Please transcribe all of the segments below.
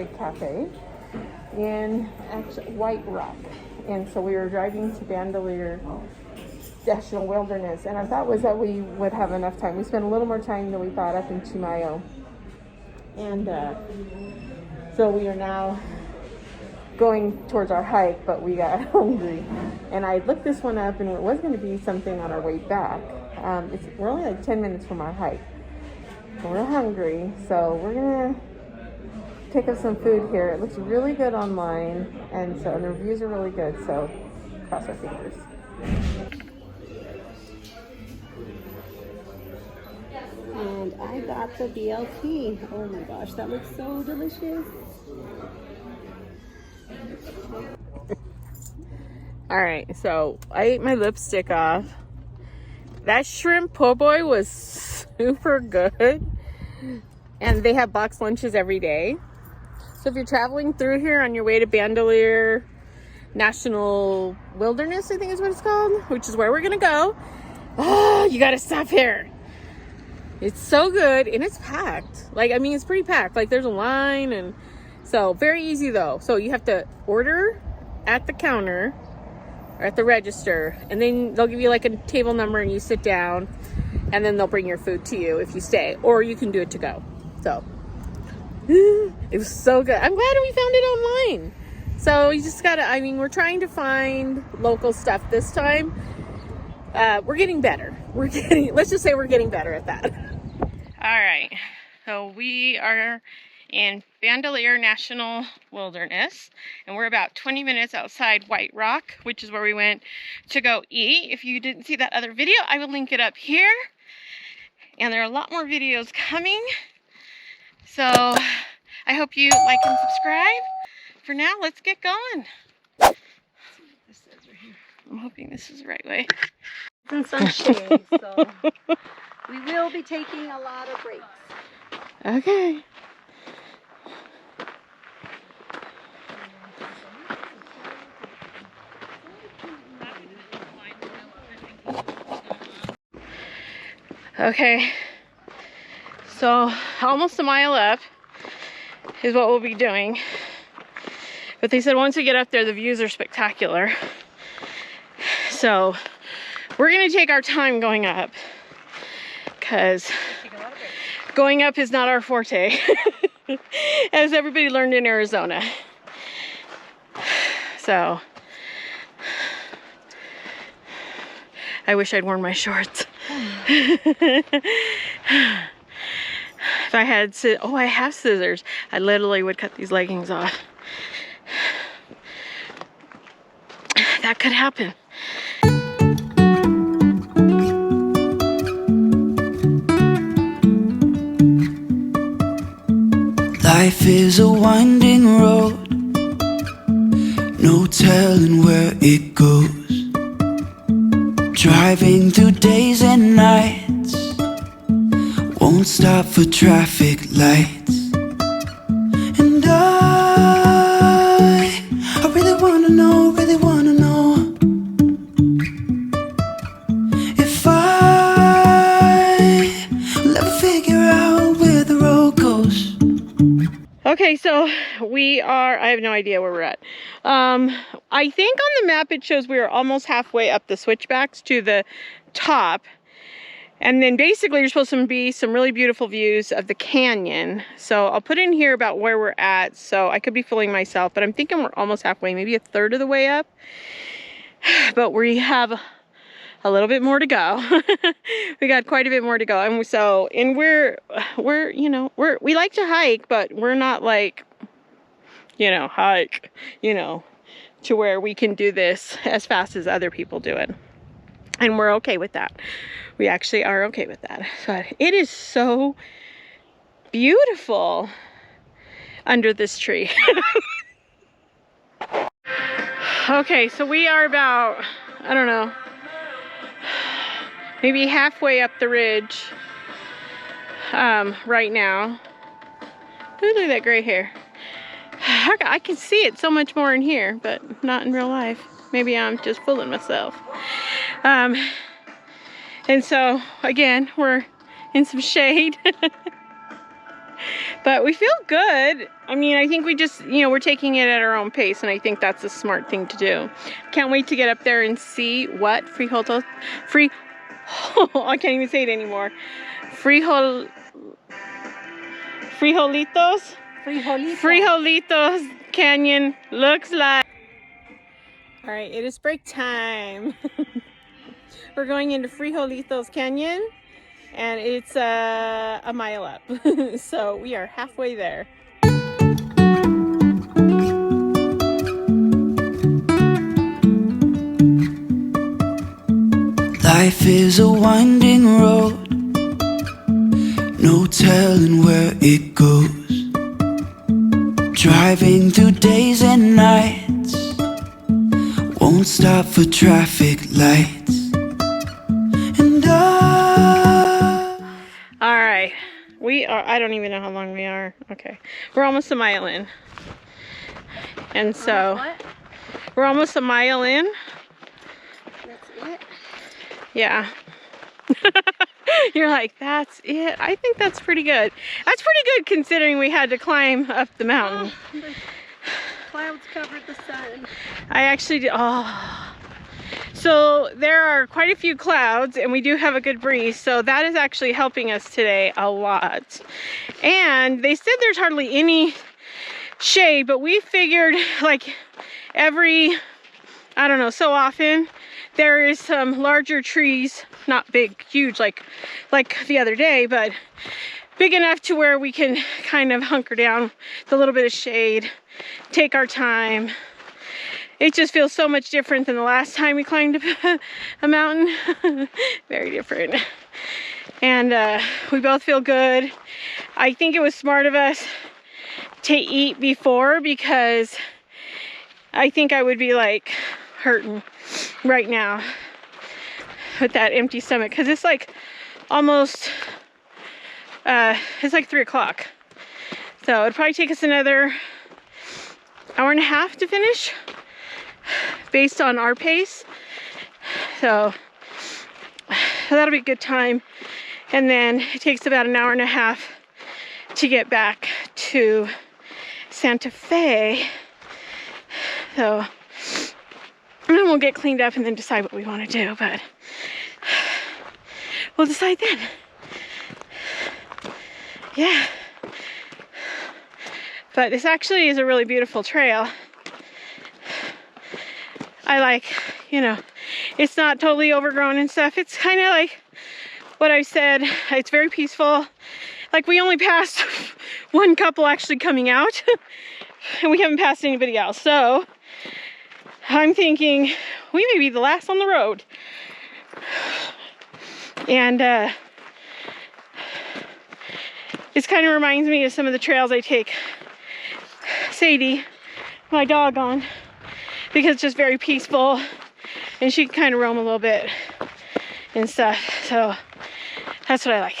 Great Cafe in White Rock. And so we were driving to Bandelier National Wilderness, and I thought was that we would have enough time. We spent a little more time than we thought up in Chimayo. And so we are now going towards our hike, but we got hungry. And I looked this one up, and it was going to be something on our way back. We're only like 10 minutes from our hike. We're hungry, so we're going to pick up some food here. It looks really good online, and so the reviews are really good, so cross our fingers. And I got the BLT. Oh my gosh, that looks so delicious. All right, so I ate my lipstick off. That shrimp po' boy was super good. And they have box lunches every day. So if you're traveling through here on your way to Bandelier National Wilderness, I think is what it's called, which is where we're gonna go. Oh, you gotta stop here. It's so good, and it's packed. Like, I mean, it's pretty packed. Like, there's a line, and so very easy though. So you have to order at the counter or at the register, and then they'll give you like a table number, and you sit down, and then they'll bring your food to you if you stay, or you can do it to go. So it was so good. I'm glad we found it online. So you just gotta, I mean, we're trying to find local stuff this time. We're getting better. Let's just say we're getting better at that. All right, so we are in Bandelier National Wilderness, and we're about 20 minutes outside White Rock, which is where we went to go eat. If you didn't see that other video, I will link it up here. And there are a lot more videos coming. So I hope you like and subscribe. For now, let's get going. This says right here. I'm hoping this is the right way. In some shade, so we will be taking a lot of breaks. Okay. Okay, so almost a mile up is what we'll be doing. But they said once we get up there, the views are spectacular. So we're gonna take our time going up, because going up is not our forte, as everybody learned in Arizona. So I wish I'd worn my shorts. If I had, I have scissors. I literally would cut these leggings off. That could happen. Life is a winding road, no telling where it goes. Driving through days and nights, won't stop for traffic lights. And I really wanna know, if I'll ever figure out where the road goes. Okay, so I have no idea where we're at. I think on the map it shows we are almost halfway up the switchbacks to the top. And then basically you're supposed to be some really beautiful views of the canyon. So I'll put in here about where we're at. So I could be fooling myself, but I'm thinking we're almost halfway, maybe a third of the way up. But we have a little bit more to go. We got quite a bit more to go. And so, we're you know, we like to hike, but we're not like, you know, hike, you know, to where we can do this as fast as other people do it. And we're okay with that. We actually are okay with that. But it is so beautiful under this tree. Okay, so we are about, I don't know, maybe halfway up the ridge right now. Ooh, look at that gray hair. I can see it so much more in here, but not in real life. Maybe I'm just fooling myself. And so, again, we're in some shade. But we feel good. I mean, I think we just, you know, we're taking it at our own pace, and I think that's a smart thing to do. Can't wait to get up there and see what I can't even say it anymore. Frijolitos Canyon looks like. All right, it is break time. We're going into Frijolitos Canyon, and it's a mile up. So we are halfway there. Life is a winding road, no telling where it goes. Driving through days and nights, won't stop for traffic lights. And all right, we are, I don't even know how long we are. Okay, we're almost a mile in. And so, we're almost a mile in. That's it? Yeah. You're like, that's it? I think that's pretty good. That's pretty good considering we had to climb up the mountain. Oh, the clouds covered the sun. I actually did, oh. So there are quite a few clouds, and we do have a good breeze, so that is actually helping us today a lot. And they said there's hardly any shade, but we figured like every, I don't know, so often there is some larger trees, not big, huge like the other day, but big enough to where we can kind of hunker down with a little bit of shade, take our time. It just feels so much different than the last time we climbed a mountain. Very different. And we both feel good. I think it was smart of us to eat before, because I think I would be like hurting right now with that empty stomach, because it's like almost it's like 3 o'clock, so it'd probably take us another hour and a half to finish based on our pace. So that'll be a good time. And then it takes about an hour and a half to get back to Santa Fe. So and then we'll get cleaned up and then decide what we want to do, but we'll decide then. Yeah. But this actually is a really beautiful trail. I like, you know, it's not totally overgrown and stuff. It's kind of like what I said. It's very peaceful. Like, we only passed one couple actually coming out, and we haven't passed anybody else. So I'm thinking we may be the last on the road. And this kind of reminds me of some of the trails I take Sadie, my dog, on, because it's just very peaceful and she can kind of roam a little bit and stuff. So that's what I like.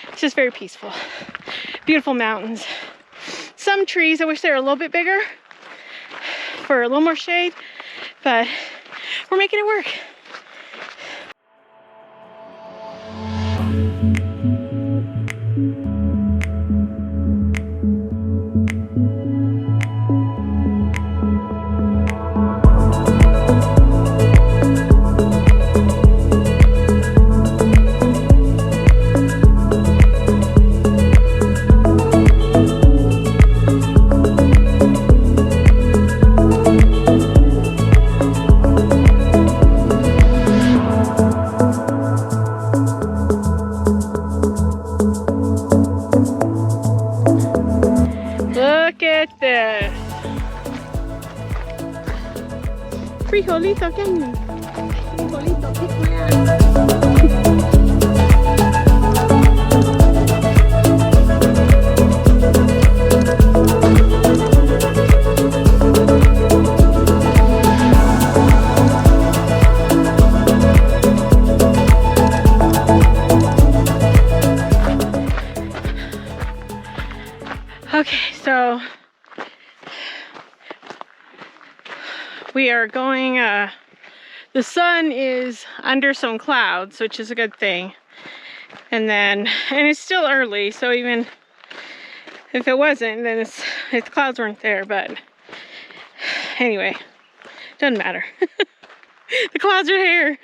It's just very peaceful. Beautiful mountains. Some trees, I wish they were a little bit bigger for a little more shade, but we're making it work. Frijolito Canyon. Frijolito, kick my ass. Okay, so we are going, the sun is under some clouds, which is a good thing. And it's still early, so even If it wasn't, then the clouds weren't there, but anyway, doesn't matter. The clouds are here.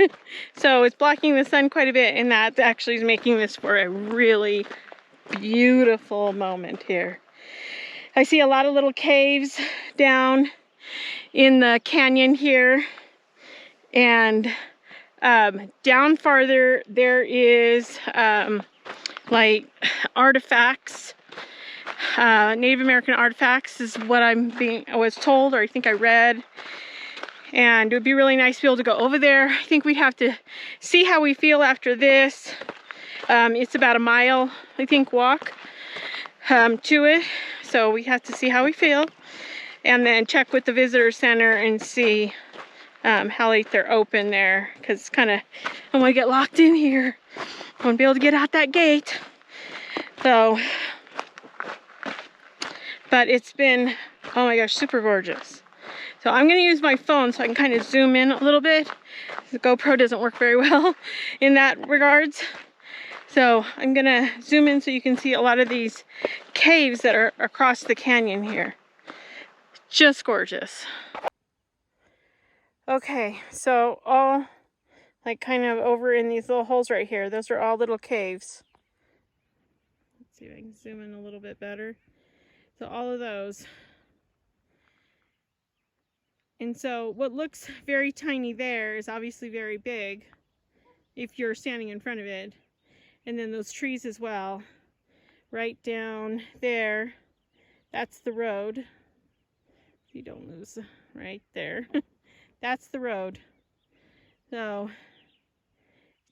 So it's blocking the sun quite a bit, and that actually is making this for a really beautiful moment here. I see a lot of little caves down in the canyon here, and down farther there is like artifacts, Native American artifacts is what I was told, or I think I read. And it would be really nice to be able to go over there. I think we'd have to see how we feel after this. It's about a mile, I think, walk to it. So we have to see how we feel. And then check with the visitor center and see how late they're open there. Because it's kind of, I want to get locked in here. I want to be able to get out that gate. So, but it's been, oh my gosh, super gorgeous. So I'm going to use my phone so I can kind of zoom in a little bit. The GoPro doesn't work very well in that regards. So I'm going to zoom in so you can see a lot of these caves that are across the canyon here. Just gorgeous. Okay, so all like kind of over in these little holes right here, those are all little caves. Let's see if I can zoom in a little bit better. So all of those. And so what looks very tiny there is obviously very big if you're standing in front of it. And then those trees as well, right down there, that's the road. If you don't lose right there, that's the road. So,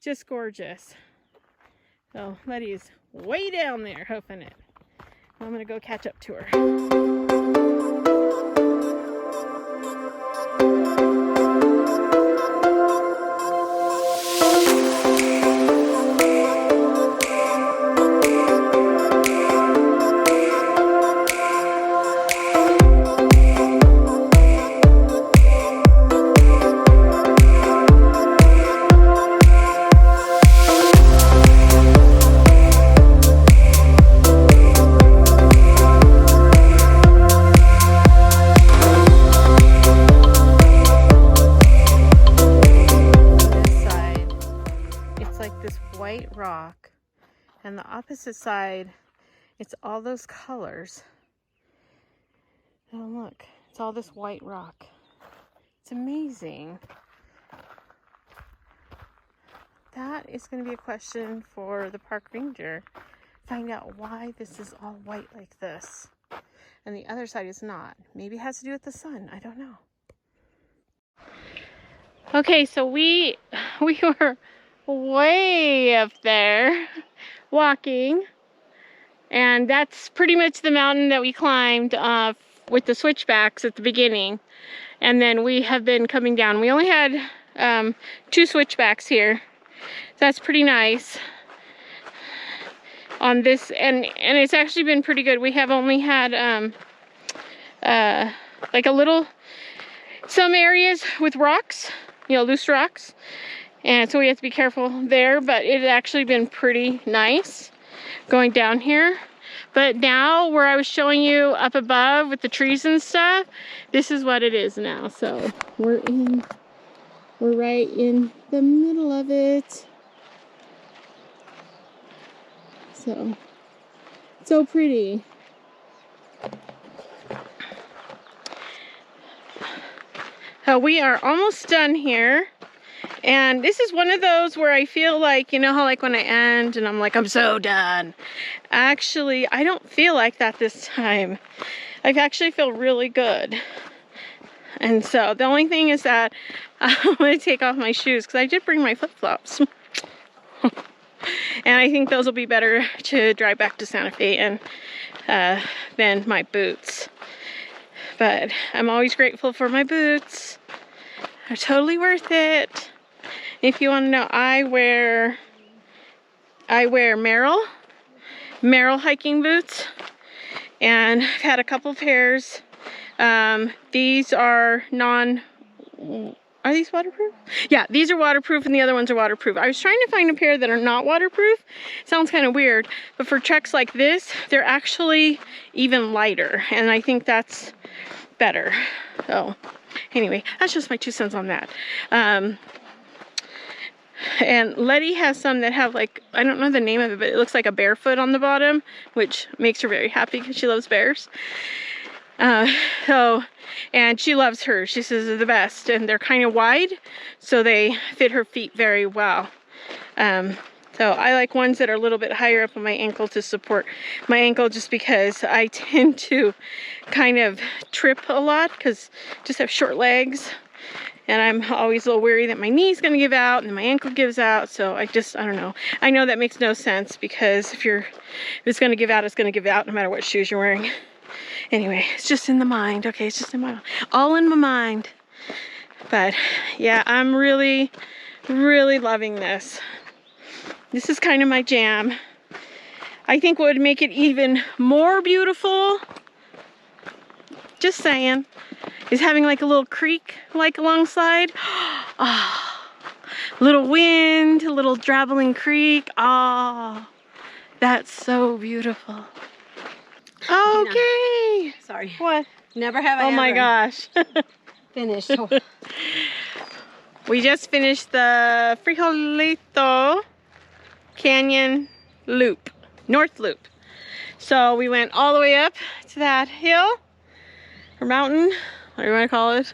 just gorgeous. So Letty's way down there hoofing it. I'm gonna go catch up to her. Rock, and the opposite side, it's all those colors. Oh look, it's all this white rock. It's amazing. That is going to be a question for the park ranger. Find out why this is all white like this and the other side is not. Maybe it has to do with the sun. I don't know. Okay, so we were way up there walking, and that's pretty much the mountain that we climbed with the switchbacks at the beginning, and then we have been coming down. We only had 2 switchbacks here, so that's pretty nice on this, and it's actually been pretty good. We have only had like a little, some areas with rocks, you know, loose rocks. And so we have to be careful there, but it had actually been pretty nice going down here. But now where I was showing you up above with the trees and stuff, this is what it is now. So we're right in the middle of it. So pretty. So we are almost done here. And this is one of those where I feel like, you know how like when I end and I'm like, I'm so done. Actually, I don't feel like that this time. I actually feel really good. And so the only thing is that I'm going to take off my shoes because I did bring my flip-flops. And I think those will be better to drive back to Santa Fe and than my boots. But I'm always grateful for my boots. They're totally worth it. If you want to know, I wear Merrell hiking boots, and I've had a couple pairs. These are Are these waterproof? Yeah, these are waterproof and the other ones are waterproof. I was trying to find a pair that are not waterproof. Sounds kind of weird, but for treks like this, they're actually even lighter, and I think that's better. So anyway, that's just my 2 cents on that. And Letty has some that have like, I don't know the name of it, but it looks like a barefoot on the bottom, which makes her very happy because she loves bears. And she loves hers. She says they're the best, and they're kind of wide, so they fit her feet very well. So I like ones that are a little bit higher up on my ankle to support my ankle, just because I tend to kind of trip a lot because I just have short legs, and I'm always a little worried that my knee's gonna give out and my ankle gives out. So I don't know. I know that makes no sense, because if it's gonna give out, it's gonna give out no matter what shoes you're wearing. Anyway, it's just in the mind. Okay, it's just in my, all in my mind. But yeah, I'm really, really loving this. This is kind of my jam. I think what would make it even more beautiful, just saying, is having like a little creek like alongside. Oh, little wind, a little drabbling creek. Oh, that's so beautiful. Okay. Dina, sorry. What? Never have I ever. Oh my gosh. Finished. We just finished the Frijolito Canyon Loop, North Loop. So we went all the way up to that hill or mountain, whatever you want to call it.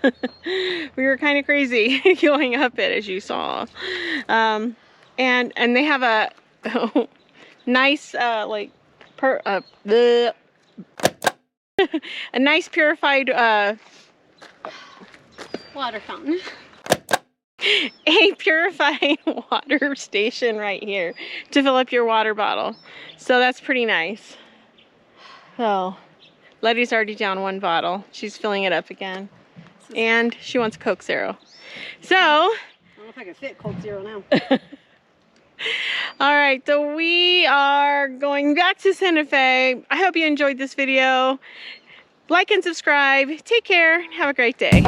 We were kind of crazy going up it, as you saw. And they have a nice a nice purified Water fountain. A purified water station right here to fill up your water bottle. So that's pretty nice. So Letty's already down 1 bottle. She's filling it up again. And she wants a Coke Zero. So I don't know if I can fit Coke Zero now. all right, so we are going back to Santa Fe. I hope you enjoyed this video. Like and subscribe. Take care. Have a great day.